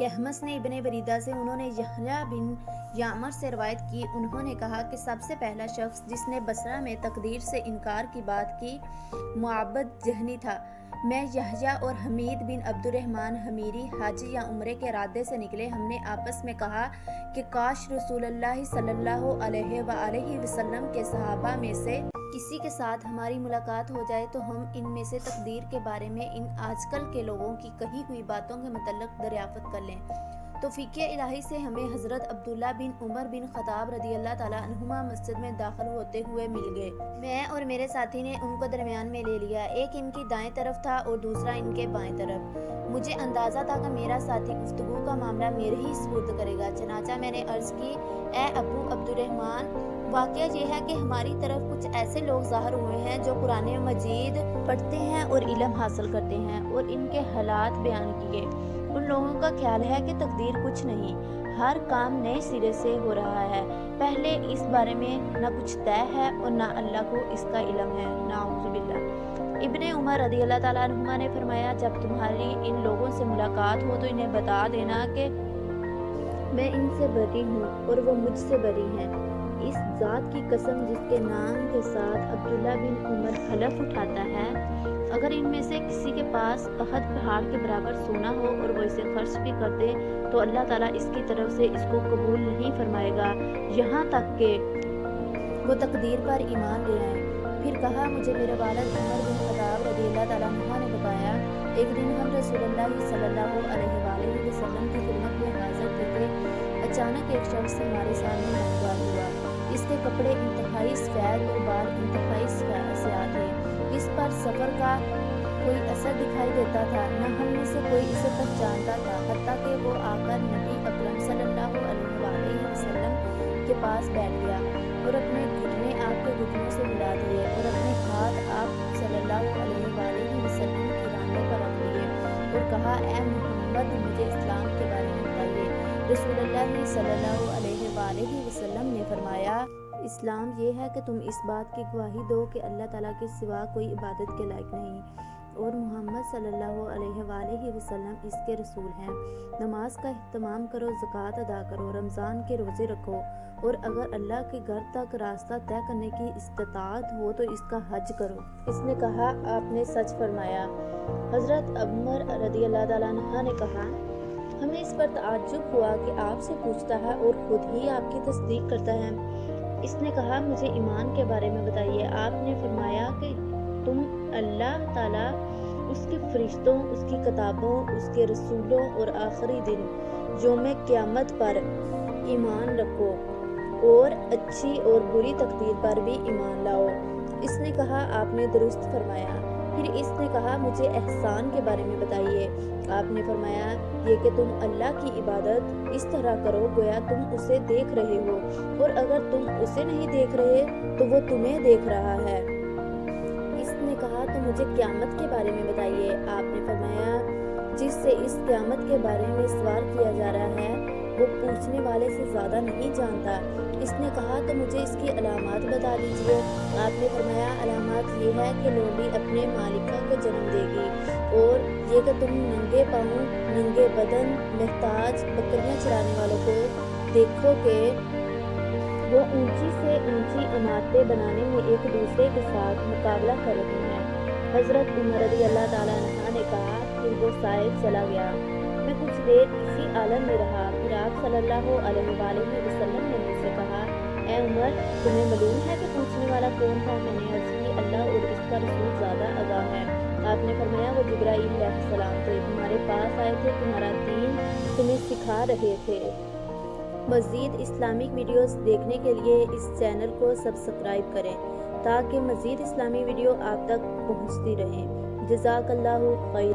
कहमस ने इब्ने बरीदा से उन्होंने यहया बिन यामर से रवायत की। उन्होंने कहा कि सबसे पहला शख्स जिसने बसरा में तकदीर से इनकार की बात की मुआबद जहनी था। मैं यहया और हमीद बिन अब्दुर्रहमान हमीरी हाजी या उम्रे के इरादे से निकले। हमने आपस में कहा कि काश रसूलुल्लाह सल्लल्लाहु अलैहि वसल्लम के सहाबा में से किसी के साथ हमारी मुलाकात हो जाए तो हम इनमें से तकदीर के बारे में इन आजकल के लोगों की कही हुई बातों के मतलब दरियाफ्त कर लें। तौफीक़े इलाही से हमें हज़रत अब्दुल्ला बिन उमर बिन ख़त्ताब रज़ियल्लाहु ताला अन्हुमा मस्जिद में दाखिल होते हुए मिल गए। मैं और मेरे साथी ने उनको दरमियान में ले लिया। एक इनकी दाएं तरफ था और दूसरा इनके बाएं तरफ। मुझे अंदाज़ा था कि मेरा साथी गुफ्तगू का मामला मेरे ही सुपुर्द करेगा। चनाचा मैंने अर्ज़ की, ए अबू अब्दुर्रहमान, वाक़या यह है कि हमारी तरफ कुछ ऐसे लोग ज़ाहिर हुए हैं जो कुरान मजीद पढ़ते हैं और इल्म हासिल करते हैं और इनके हालात बयान किए। उन लोगों का ख्याल है कि तकदीर कुछ नहीं, हर काम नए सिरे से हो रहा है। पहले इस बारे में न कुछ तय है और न अल्लाह को इसका इल्म है। नाउज़ुबिल्लाह। इब्ने उमर रज़ियल्लाहु ताला अन्हुमा ने फरमाया, जब तुम्हारी इन लोगों से मुलाकात हो तो इन्हें बता देना कि मैं इनसे बरी हूँ और वो मुझसे बरी हैं। इस ज़ात की कसम जिसके नाम के साथ अब्दुल्ला बिन उमर हलफ उठाता है, अगर इनमें से किसी के पास अहद पहाड़ के बराबर सोना हो और वो इसे खर्च भी कर दे तो अल्लाह ताला इसकी तरफ से इसको कबूल नहीं फरमाएगा यहाँ तक कि वो तकदीर पर ईमान ले आए। फिर कहा, मुझे मेरे वालिद उमर बिन ख़त्ताब रज़ियल्लाहु ताला अन्हु ने बताया, एक दिन हम रसूलुल्लाह सल्लल्लाहु अलैहि वसल्लम की खिदमत में हाजिर थे। अचानक एक शख्स हमारे सामने नमदार हुआ। इसके कपड़े इंतहाई सफ़ेद और बाल इंतहाई स्याह थे। इस पर सफ़र का कोई असर दिखाई देता था, न हम में से कोई इसे पहचानता था, हत्ता कि वो आकर नबी अकरम सल्लल्लाहु अलैहि वसल्लम के पास बैठ गया और अपने घुटने आपके घुटनों से मिला दिए और अपने हाथ आप सल्लल्लाहु अलैहि वसल्लम की रानों पर रख लिए और कहा, ए मोहम्मद, मुझे इस्लाम के बारे में बताइए। रसूलुल्लाह सल्लल्लाहु अलैहि वसल्लम ने फरमाया, इस्लाम ये है कि तुम इस बात की गवाही दो कि अल्लाह ताला के सिवा कोई इबादत के लायक नहीं और मोहम्मद सल्लल्लाहु अलैहि वसल्लम इसके रसूल हैं। नमाज का इहतमाम करो, ज़कात अदा करो, रमज़ान के रोज़े रखो और अगर अल्लाह के घर तक रास्ता तय करने की इस्तिताअत हो तो इसका हज करो। इसने कहा, आपने सच फरमाया। हज़रत उमर रज़ियल्लाहु ताला अन्हु ने कहा, हमें इस पर ताज्जुब हुआ कि आपसे पूछता है और खुद ही आपकी तस्दीक करता है। इसने कहा, मुझे ईमान के बारे में बताइए। आपने फरमाया कि तुम अल्लाह ताला, उसके फरिश्तों, उसकी किताबों, उसके रसूलों और आखिरी दिन यौम क़यामत पर ईमान रखो और अच्छी और बुरी तकदीर पर भी ईमान लाओ। इसने कहा, आपने दुरुस्त फरमाया। फिर इसने कहा, मुझे एहसान के बारे में बताइए। आपने फरमाया, ये कि तुम अल्लाह की इबादत इस तरह करो गोया तुम उसे देख रहे हो और अगर तुम उसे नहीं देख रहे तो वो तुम्हें देख रहा है। इसने कहा, तो मुझे क़यामत के बारे में बताइए। आपने फरमाया, जिससे इस क़यामत के बारे में सवाल किया जा रहा है वो पूछने वाले से ज़्यादा नहीं जानता। इसने कहा, तो मुझे इसकी अलामात बता दीजिए। आपने फरमाया, अलामात ये है कि लोली अपने मालिका को जन्म देगी और ये कि तुम नंगे पाँव, नंगे बदन, महताज बकरियां चराने वालों को देखो कि वो ऊंची से ऊंची इमारतें बनाने में एक दूसरे के साथ मुकाबला कर रहे हैं। हज़रत उमर रज़ियल्लाहु ताला अन्हु ने कहा, फिर वो साइड चला गया। मैं कुछ देर इसी आलम में रहा। फिर आप सल्लल्लाहु अलैहि वसल्लम ने मुझसे कहा, ए उमर, तुम्हें मालूम है कि पूछने वाला कौन था? मैंने अर्ज़ की, अल्लाह और इसका रसूल ज़्यादा आगाह है। आपने फरमाया, वो जिब्राईल अलैहिस्सलाम थे, तुम्हारे पास आए थे, तुम्हारा दीन तुम्हें सिखा रहे थे। मज़ीद इस्लामिक वीडियोस देखने के लिए इस चैनल को सब्सक्राइब करें ताकि मज़ीद इस्लामी वीडियो आप तक पहुँचती रहें। जज़ाकल्लाहु खैर।